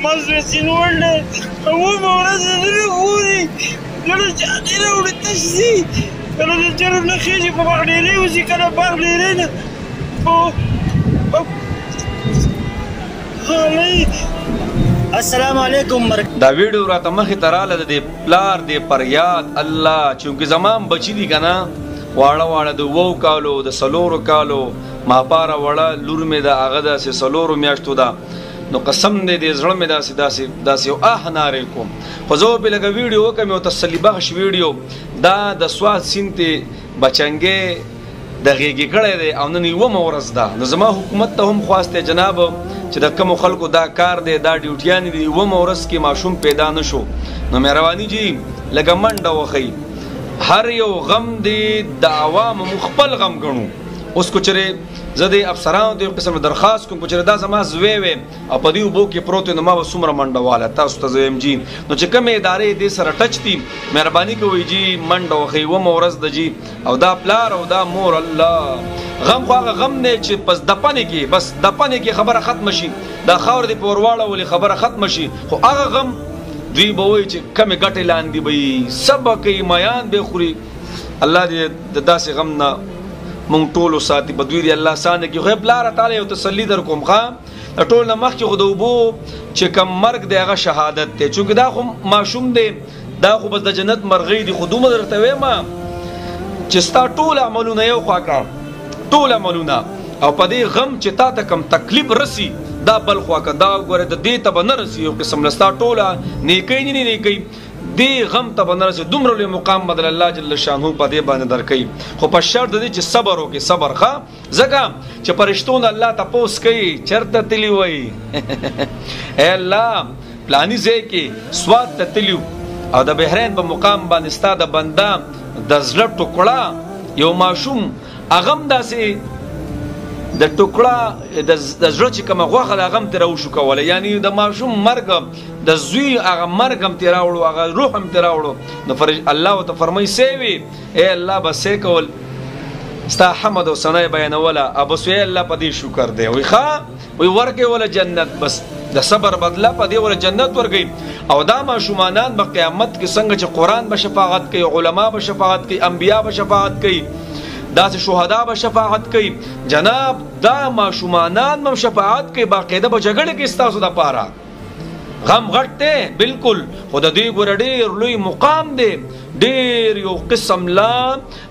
مصر ورده هو ورځ نه ګوري کله چې ډېره وړې تش ځي کله د جرم نه خېژي په باغ ډېرې وځي کله باغ ډېرې نه السلام علیکم. دا ویډیو راته مخې ته راله د دې پلار دې پر یاد الله چونکې زمان بچي دي که نه واړه واړه د 2 کالو د 4 کالو ماپاره وړه لور مې ده هغه داسې 4 میاشتو ده نو قسم دی د زړه مې داسې یو نارې کوم خو زه به لږه ویډیو وکړم یو تسلي بخش ویډیو دا د سوات سیند ته بچنګې د غېږې کړی دی او نن 1 ورځ ده نو زما حکومت ته هم خواست دی جناب چې د کومو خلکو دا کار دی دا ډیوټیانې دي 1 ورځ کې ماشوم پیدا نه شو نو مهرباني جي لږه منډه وښئ هر یو غم دی د عوامو مو خپل غم ګڼو اوس کو چېرې زه د افسرانو ته یو قسم درخواست کوم چې دا زما زوی وې او په دې اوبو کې پروت نو ما به څومره منډه واله تاسو ته زه یم جي نو چې کومې ادارې دې سره ټچ دي مهرباني کوئ جي منډه وښئ 1 ورځ ده جي او دا پلار او دا مور الله غم خو هغه غم دی چې بس دپنې کې بس دپنې کې خبره ختمه شي دا خاور دې په ور واړولې خبره ختمه شي خو هغه غم دوی به وایي چې کمې ګټې لاندې به یي څه به کوي میان به خوري الله دې د داسې غم نه مونږ ټولو ساتي په دوی دی الله سانه کې خو پلاره تعالی یو تسلی در کوم ښه ټول نه مخکې خو د اوبو چې کم مرګ دی هغه شهادت دی چونکې دا خو ماشوم دی دا خو بس د جنت مرغۍ دي خو دومره درته وایم چې ستا ټول عملونه یو خوا کړه ټول عملونه او په دې غم چې تا ته کم تکلیف رسی دا بل خوا که دا ګوره د دې ته به نه رسي یو قسم له ستا ټوله نیکۍ نه نیکۍ دې غم ته به نه رسي دومره لوی مقام بدل الله جل شانه په دې باندې درکوي خو په شرط دی چې صبر وکړي صبر ښه ځکه چې فرشتو نه الله تپوس کوي چېرته تلي وایي ای الله پلاني ځای کې سوات ته تلي او د بحرین په مقام باندې ستا د بنده د زړه ټوکړه یو ماشوم هغه هم داسې د ټوکړه د زړه چې کومه غوښه د هغه هم ترې وشو کولی یعنې د ماشوم مرګ د زوی هغه مرګ هم ترې راوړو هغه روح هم ترې راوړو نو الله ورته فرمایي سیوي ای الله به سی کول ستا حمد او ثنا یې بیانوله او بس وی الله په دې شکر دی وایي ښه وایي ورکوي وله جنت بس د صبر بدله په دې وله جنت ورکوي او دا ماشومانان به قیامت کې څنګه چې قرآن به شفاعت کوي علما به شفاعت کوي انبیا به شفاعت کوي داسې شهدا به شفاعت کوي جناب دا ماشومانان به شفاعت کوي باقاعده به جګړه کې ستاسو دپاره غم غټ دی بلکل خو د دوی ګوره ډېر لوی مقام دی ډېر یو قسم لا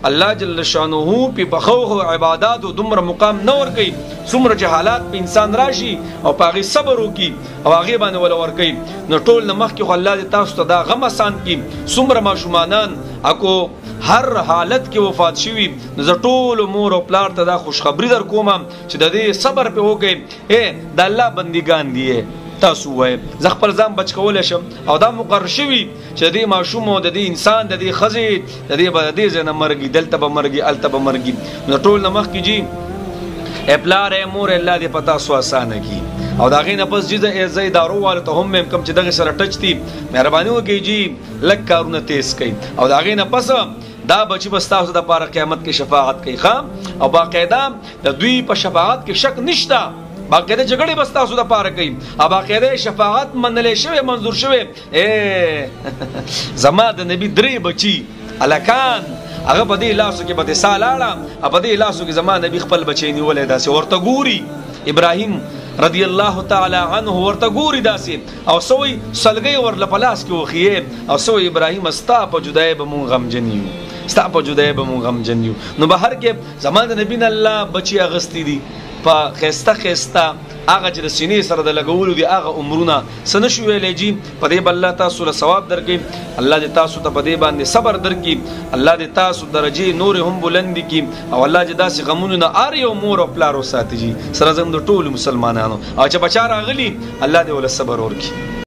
الله جل شانه پې بخوخ عباداتو دومره مقام نه ورکوي څومره چې حالات په انسان راشي او په هغې صبر وکړي او هغې باندې وله ورکوي نو ټول نه مخکې خو الله دې تاسو ته دا غم اسان کړي څومره ماشومانان اکو هر حالت کې وفات شوي نو زه ټولو مور او پلار ته دا خوشخبري در کوم چې د دې صبر پې وکړئ د الله بندګان دي تاسو وایي زه خپل ځان بچ کولی شم او دا مقرر شوي چې د دې ماشوم او د دې انسان د دې ښځې د دې به د دې ځای نه مرګي دلته به مرګي هلته به مرګي نو ټول نه مخکې جي ای پلار ای مور الله دې په تاسو اسانه کړي او د هغې نه پس جي زه ادارو والو ته هم ویم کوم چې دغې سره ټچ دي مهرباني وکړئ جي لږ کارونه تیز کوي او د هغې نه پس دا بچی به ستاسو دپاره قیامت کې شفاعت کوي ښه او باقاعده د دوی په شفاعت کې شک نشته باقاعده جګړې به ستاسو دپاره کوي او باقاعده شفاعت منلی شوی منظور شوی زما د نبي 3 بچي هلکان هغه په دې لاسو کې به دې سا لاړه او په دې لاسو کې زما نبي خپل بچی نیولی داسې ورته ګوري ابراهیم رضی الله تعالی عنه ورته ګوري داسې او سوی سلګۍ ورله په لاس کې وخیې او سوی ابراهیم ستا په جدایۍ به مونږ غمجن یو ستا په جدایۍ به مونږ غمجن یو نو به هر کې زما د نبي نه الله بچي اغستی دي په ښایسته ښایسته هغه چې د سینې سره د لګولو دي هغه عمرونه څه نه شو ویلی جي په دې به الله تاسو له ثواب درکوي الله دې تاسو ته په دې باندې صبر درکړي الله دې تاسو درجې نورې هم بلندې کړي او الله دې داسې غمونو نه هر یو مور او پلار وساتي جي سره زم د ټولو مسلمانانو او چې بچا راغلي الله دې ول صبر ورکړي